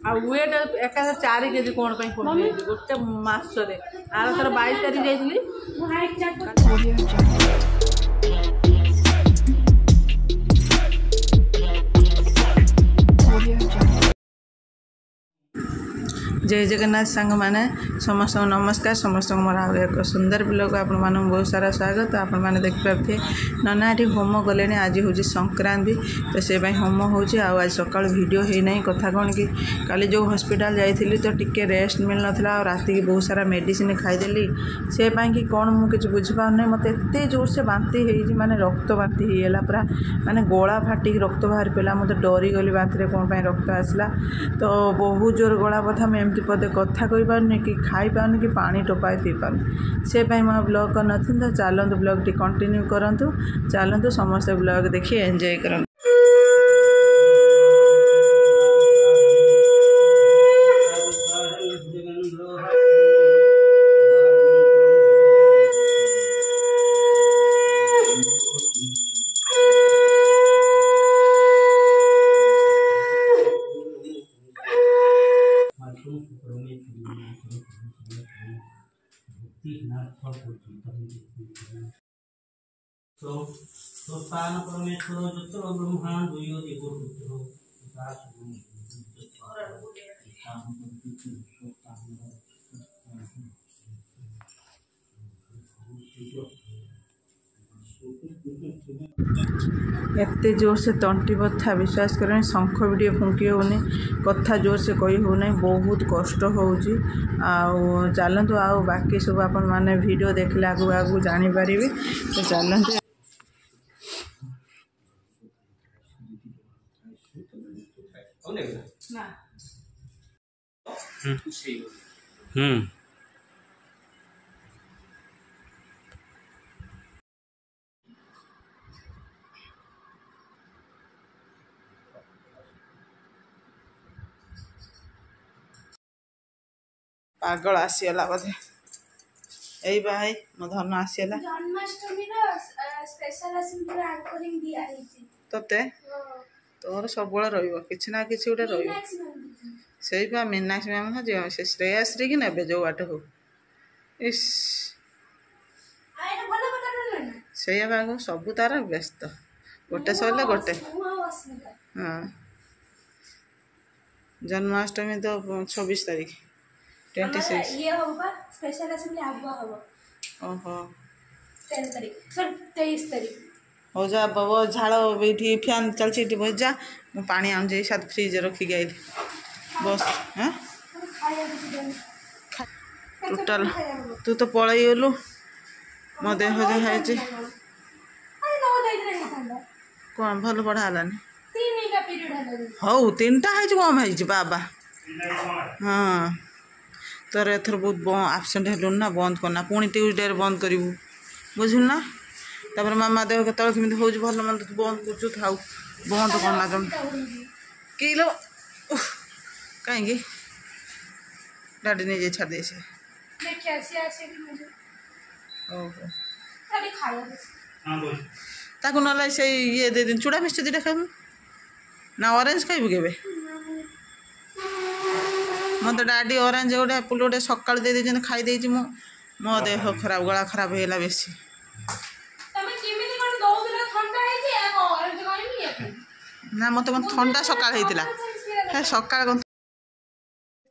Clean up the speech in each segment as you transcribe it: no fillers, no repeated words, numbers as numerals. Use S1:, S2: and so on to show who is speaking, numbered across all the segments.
S1: आ wait एका 4 KG कौन पे कमी गोटे मासरे आर थर 22 तारीख जाइली जय जगन्नाथ सांग मैंने समस्त नमस्कार समस्त मोर आ एक सुंदर ब्लॉग आपण मानक बहुत सारा स्वागत आपण मैंने देखिपे नना ये होम गले आज हूँ संक्रांति तो से होम आज सकाल वीडियो है नहीं कथा कौन कि काली जो हॉस्पिटल जाइली तो टिके रेस्ट मिल नाला और रात की बहुत सारा मेडिसिन खाईदेली से कि कौन मुझे बुझीपार मत एत जोर से बांती हो माने रक्त बांती होगा पूरा माने गला फाटिक रक्त बाहर पड़ा मत डरी गली बांती कौन रक्त आसला तो बहुत जोर गला बथा मैं एमती पदे कथा कही पारनी कि खाई पारनी कि पानी टोपाए पी पारनी से मैं ब्लॉग कर नी तो चलतु ब्लॉग टी कंटिन्यू करंतु चलतु समस्त ब्लॉग देखिए एंजॉय करंतु।
S2: स्थान परमेश्वर जत्र ब्रह्मा दुयो देवो रुद्रो
S1: एते जोर से तंटी बथा विश्वास करें शंख वीडियो फुंकी होनी कथा जोर से कही होना बहुत कष्ट होची चलतु आओ बाकी सब आपण माने वीडियो देखले आगु आगु जानी पारिबे तो चलतु। पागल आसीगला बोधे यही भाई मो धन आसीगला
S3: जन्माष्टमी स्पेशल एंकरिंग दिया
S1: तोते तोर सब कि ना कि गोटे रही मीनाक्षी मैम जो से श्रेयाश्री की ने जो बाट हो इस से सब तार व्यस्त गोटे सरला गोटे हाँ जन्माष्टमी तो 26 तारीख 26
S3: ये होगा स्पेशल असेंबली आगो होगा
S1: ओहो
S3: 10 तारीख सर 23 तारीख
S1: हो जा बाबा झाड़ ये फैन चलती बस जा मु पानी आनी साथ फ्रिज रखिक आई बस हाँ टोटाल तू तो पलई गलु मो देह जाए कौन भल पढ़ालानी हौ 3टा कम है बाबा हाँ तोर एथर बहुत आबसेंट हेलु ना बंद करना पुणी ट्यूजडे बंद करूँ बुझल ना तापर मामा देह के केमी हो भल मंद तू बंद कर थाउ बंद करना जम किलो कहीं डाडी नहीं जाए छाड़ दे से ताकू ना से ये दे दिन चूड़ा मिष्टी दीटा खाइबू ना ऑरेंज खाइबू के मत डाडी ऑरेंज गोटे एप्पल गोटे सकाल दे दे खाई देछि मो देह खराब गला खराब होगा बेसी ना मत ठंडा सकाल होता सकाल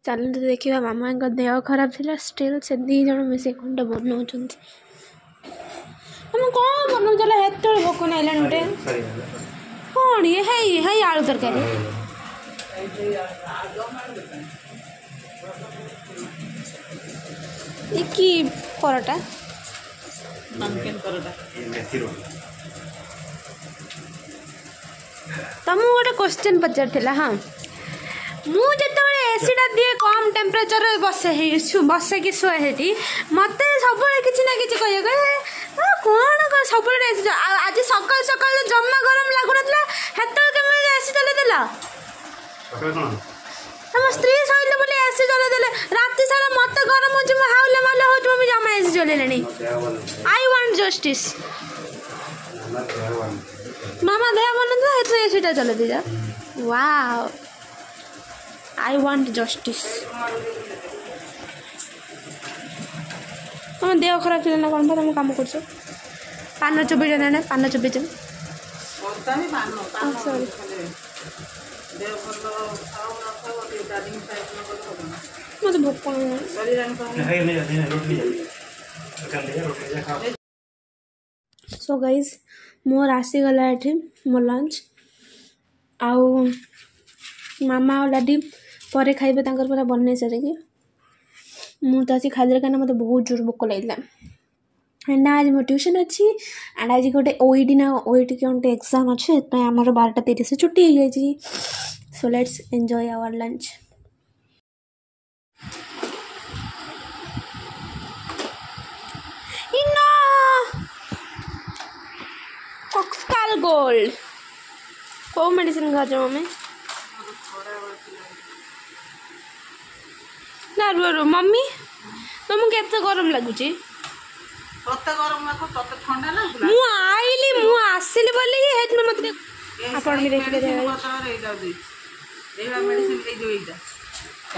S3: चलते देखा मामा देह खराब थी स्टिल से 2 जन मिसे खंड बनाऊँ तुम कौन बनाऊ चल हेत भोक नाइला गोटे कौन ये है आलू तरकारी ये की परोटा
S1: नमकीन परोटा
S3: तुमको गोटे क्वेश्चन पचार हाँ मुझे एसीटा दिए कम टेम्परेचर बसे कि शुए मत सब किसी ना कि कौन सब आज सकाल सकाल जमा गरम लगुना हेतु एसी चलदेल तुम स्त्री शैले बोले एसी चलदेले राति सारा मत गरम हो हाउले माले हो जमा एसी चलैले आई वांट जस्टिस मामा देह मन तो एसीटा चल दे जा वाओ आई वांट जस्टिस तुम देह खराब थी ना कौन तुम काम कर पान चुबेच ना पान चुबेच सॉरी मत भोक सो गाइज मोर आसीगला ये मो लंच आउ मामा और डाडी पर खाइबे तांकर पूरा बनने सारे मुझे आसी खाइले कहीं मत बहुत जोर भोक लगे एंड आज मो ट्यूशन अच्छी एंड आज गोटे ओईटी ना ओईटी के गोटे एग्जाम अच्छे आम 12:30 से छुट्टी हो जाए so let's enjoy our lunch कॉक्सकाल गोल्ड कौ मेडिसिन खाच मम्मी ना रो रो मम्मी तुमको केते गरम लगुच
S1: तोते गरम लागो तोते ठंडा लागुला
S3: मु आइली मु आसिली बोली हेत में मत आपण भी देख दे
S1: एटा दे एहा मेडिसिन ले जो एटा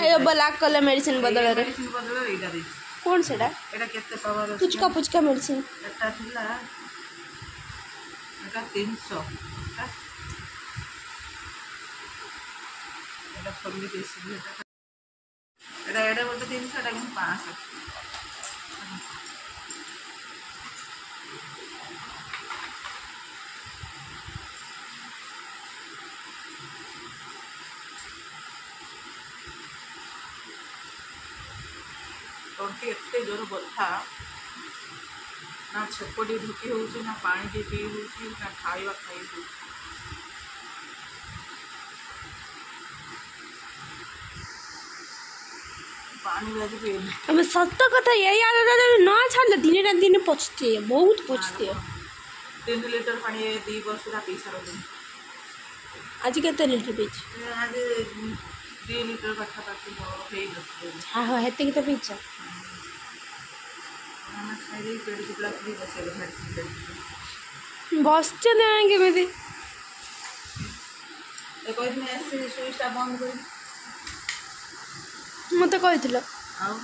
S3: ए ब्लैक कलर मेडिसिन बदल रे
S1: मेडिसिन बदल एटा दे
S3: कौन सेटा
S1: एटा केते पावर
S3: पुचका मेडिसिन
S1: एटा थिला एटा 300 एटा फरली देसी एटा एटा बोलते 300 एटा 500 तंटी एते जोर बथा ना छपटी ढुकी हो ना पानी टी पी हो ना खाଇବା खाई हो पानी बाजी पे
S3: अब सत्य कथा ये यार ना छाड़ दिन ना दिन पछते बहुत पछते
S1: 3 लीटर पानी 2 वर्ष का पैसा रो
S3: आज केते लीटर पीछ
S1: आज 2 लीटर पाखा पाखी हो हे दस
S3: हां हां हेते के तो पीछ
S1: मामा खाई पेट टुकड़ा फ्री बसे मेडिसिन
S3: बस चले आएंगे मेरे
S1: ए कोई दिन ऐसे स्विच टा बंद कर
S3: मत कहथिलो
S1: आउ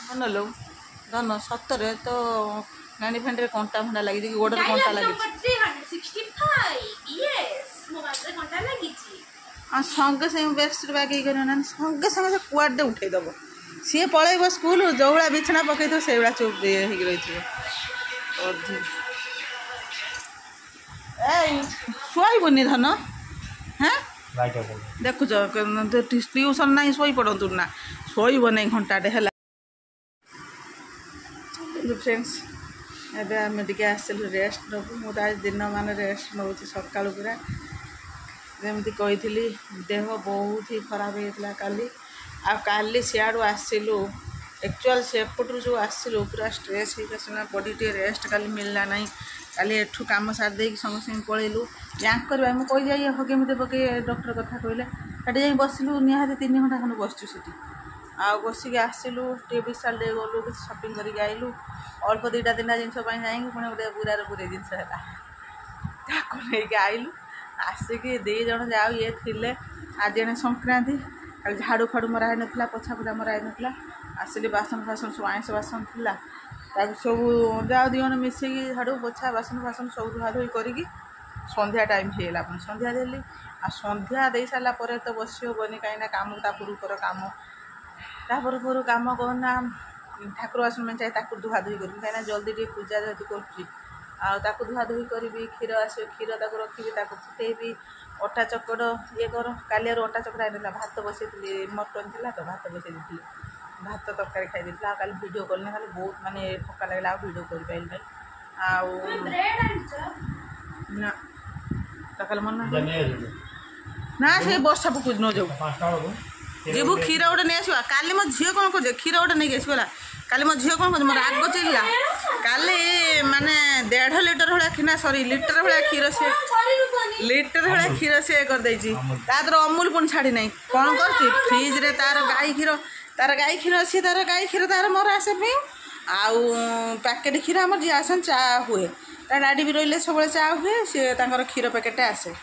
S1: मन लो धन सतरे तो नानी फेंडे कंटा फंडा लगी कि गोडर कंटा लगी
S3: 365 यस मोबाइल रे कंटा लगी छी
S1: आ संगे से बेस्ट बाकी कर ना संगे संगे से कुआडे उठे दबो सी पळेब स्कूल जोड़ा बिछना पकई तो सेवड़ा चुप हे रही थी ए सोईबनी धन हाँ देखुच ट्यूशन ना शोई पड़तु ना शोब नहीं घंटाटे है फ्रेंड्स एबे आम टे आसलु रेस्ट नबू मुझे आज दिन मान रेस्ट नौ सका पूरा जमी कही देह बहुत ही खराब होता काली आली सियाड़ू आसलु एक्चुअल सेपटू जो आसलु पूरा स्ट्रेस होना बॉडी टे रेस्ट काली मिलला ना काली एठू काम सार दे संगे संगे पलैलु यांक करवा मुझे कही जाए हगे पके डॉक्टर कथा कहले सेठी जा बसलु निहाती 3 घंटा खंड बसचु सीटी आ बसिक आसलु टे विशाल दे गलु कि शपिंग करके आइलु अल्प 2टा 3टा जिनस जाए पुणे गोटे पूरा पूरे जिनस है आइलु आसिक 2 जन जाओ ये थे आज जन संक्रांति कल झाड़ू फाड़ू मरा ना पोछा पोछा मरा ना आसिली बासन फासन सब आइस बासन था सब जाओ 2 जन मिसेक झाड़ू पोछा बासन फासन सब धुआ धुई करी संध्या टाइम होगा पुणी संध्या देली आ संध्या दे सारा तो बस हेनी कहीं काम तापुर कर काम तापर पर काम कहना ठाकुर बासन में चाहे धुआ धुई करी कहीं जल्दी टे पूजा जेहतु कर धुआ धुई करी क्षीर आस क्षीर रखी फुटेबी अटा चकड़ ये कर काली अटा चकड़ा ना भात बसई मटन थी तो भात बसई दी भात तरकारी खाई देती काली भिडियो कल खाली बहुत मानने थका लगे भिडियो कर पारे ना तो कल मन ना से वर्षा पकड़ न जाऊ जीवु क्षीर गोटे नहीं आसवा काली मो झील कौन कर क्षीर गोटे नहीं आसगला काली मो झील कौन कर मोर राग चिल्ला काली माने 1.5 लीटर भाया कि सॉरी लीटर भाया क्षीर से लीटर भाया क्षीर से करदे तार अमूल पुणी छाड़ी ना कौन कर फ्रिज रे तार गाई क्षीर अच्छी तार गाई क्षीर तार मोर आसे पी आउ पैकेट क्षीर आम जी आसन चा हुए ता डाडी भी रही सब चा हुए सी क्षीर पैकेट आसे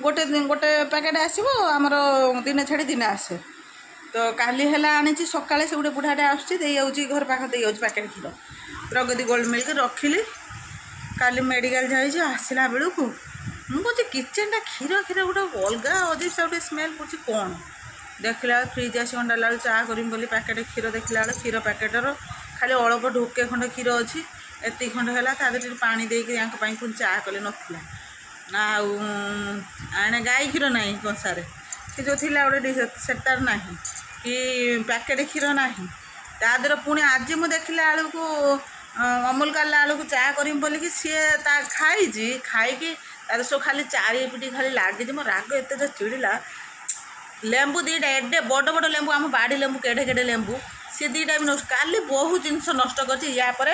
S1: गोटे गोटे पैकेट आसो आमर दिन छाड़ी दिन आसे तो काली है आनी सकाଳେ से गोटे बुढ़ाटे आसूँ घर पाख दे पैकेट क्षीर प्रगति गोल्ड मिल्क रखिली काली मेडिकल जाइए आसला बेलू मुझे किचेन क्षीर क्षीर गोटे अलग अजीब से गोटे स्मेल कर कौन देखला फ्रिज आसी अंडा चा करी बोली पैकेट क्षीर देखला क्षीर पैकेटर खाली अल्प ढोके खंड क्षीर अच्छी एति खंड है पा देकी चा कले नाला आने गाई क्षीर ना कंसार से जो थी गोटे सेटार ना कि पैकेट क्षीर ना तादर पुणी आज मुझे देखला को अमूल काला को चा करी बोलिकी सी खाई खाई सब खाली चारिपिटी खाली लगे मो राग एत जो चिड़ला लेंबू दीटा एडे बड़ बड़ लेंबू आम बाड़ी लेंबू केड़े केड़े लेंबू सी दीटा भी नष्ट काली बहुत जिनस नष्ट कर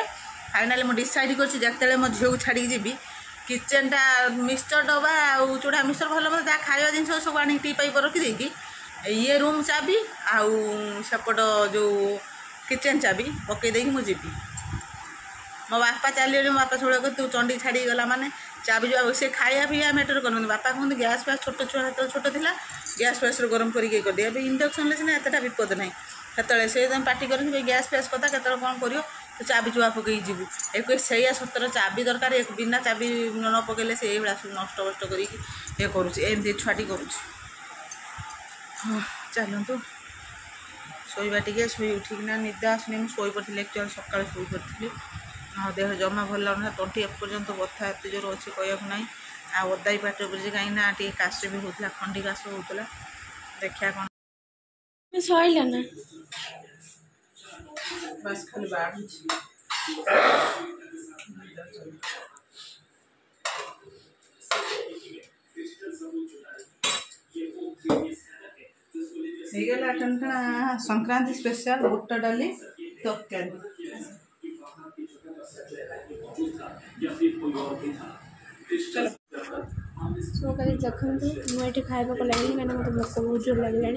S1: फाइनाली मुझे डिसाइड करते मो झील को छाड़ी जी किचेनटा मिक्सचर डबा आ चूड़ा मिक्सचर भल भल जहाँ खावा जिन सब आनी टी पाइप रखिदेकी ये रूम चाबी आउ सेपट जो किचेन चाबी पकईदे मुझे मो बापा चलिए मो बापा छोड़ तू चंडी छाड़ी गला माने चाबी जो से खाया पीया मैटर कर बापा कहते गैस फैस छोट छुआ हाथ छोट थी गैस फैस गरम करके कर दिया इंडक्शन सीना एतटा विपद ना से से पार्टी कर गैस फैस कथा के कौन कर तो चाबी चुआ पकई जीवु एक से सतर चाबी दरकार एक बिना चाबी न पकड़े से भाया सब नष्ट बस्ट कर करुँच छुआटी करुँच चलतु शोबा टे शो उठिकना निद आसनी मुझे शोई पड़ी एक्चुअली सकाल शोई पड़ी आ देह जमा भल लगना तंटी एपर्यंत बथा एत जोर अच्छी कहूँ ना आ ओदाई पाटे बुझे कहीं टे काश भी होता खंडी काश होता देखा कौन
S3: सैला ना
S1: बस खाली बाढ़ संक्रांति स्पेशल बुट डाली तरकारी
S3: देखते मुझे खाइबा लगे क्या मतलब भोक बहुत जोर लगे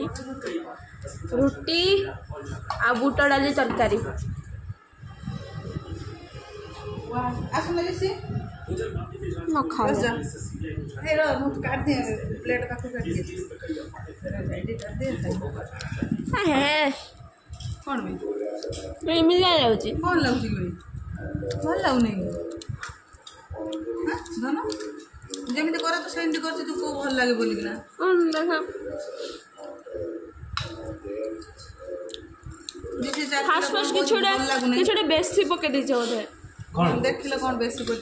S3: रुटी आ बुट डाली तरकारी न खाओ
S1: कौन
S3: मिला जाऊँ
S1: कौन लगुच भल लगुनि जमी कर तो सेमती कर तू को भल लगे बोलिकिना
S3: फास्ट फास्ट कि बेसी पके दीचे बोधे
S1: देख कौन बेसी कर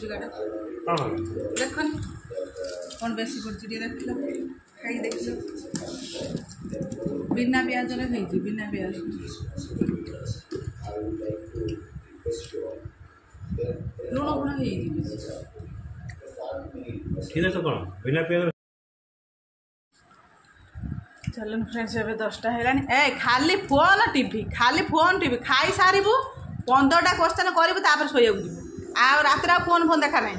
S1: देखनी कौन बेसी कर खाई देख बिना प्याज बिना प्याज लुण गुण
S2: ठीक है तो कौन बिना प्याज
S1: चलन फ्रेंड्स एवं 10टा है खाली फोन टीवी खाई सारू 15टा क्वेश्चन करूँ तापर शोया जीव आ रात फोन फोन देखा ना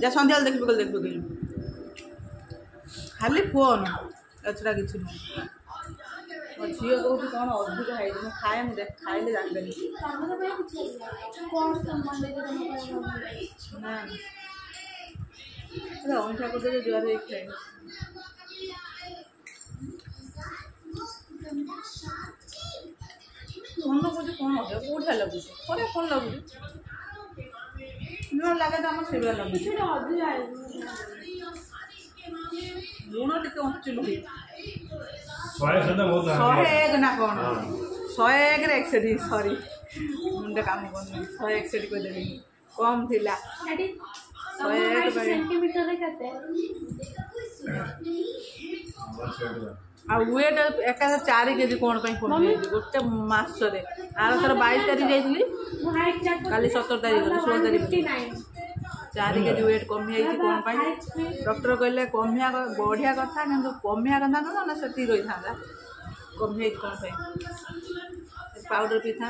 S1: जा सन्ध्या देखिए खाली फोन एछड़ा कि मो झील कहूँ कौन अधिक है खाए मुझे खाइले जानदेनी ना अंठा कर जुआर खाए मन लगे कौन लगे कौटा लगुच कौन लगुच लुण लगे तो आम से लगुच लुण टे अंचुल 101 ना कौन 101 160 सॉरी मुंडे काम कर 161 कर देनी कम थिला 101
S3: सेंटीमीटर
S1: आ वेट एका 4 केजी कौन कमी गोटे मसरे आर थर 22 तारीख जाइली काली 17 तारीख 16 तारीख 4 केजी वेट कमी कौन डॉक्टर कहले कमिया बढ़िया कथा कि कमिया कथा ना से रही था कमी कौन पाउडर पी था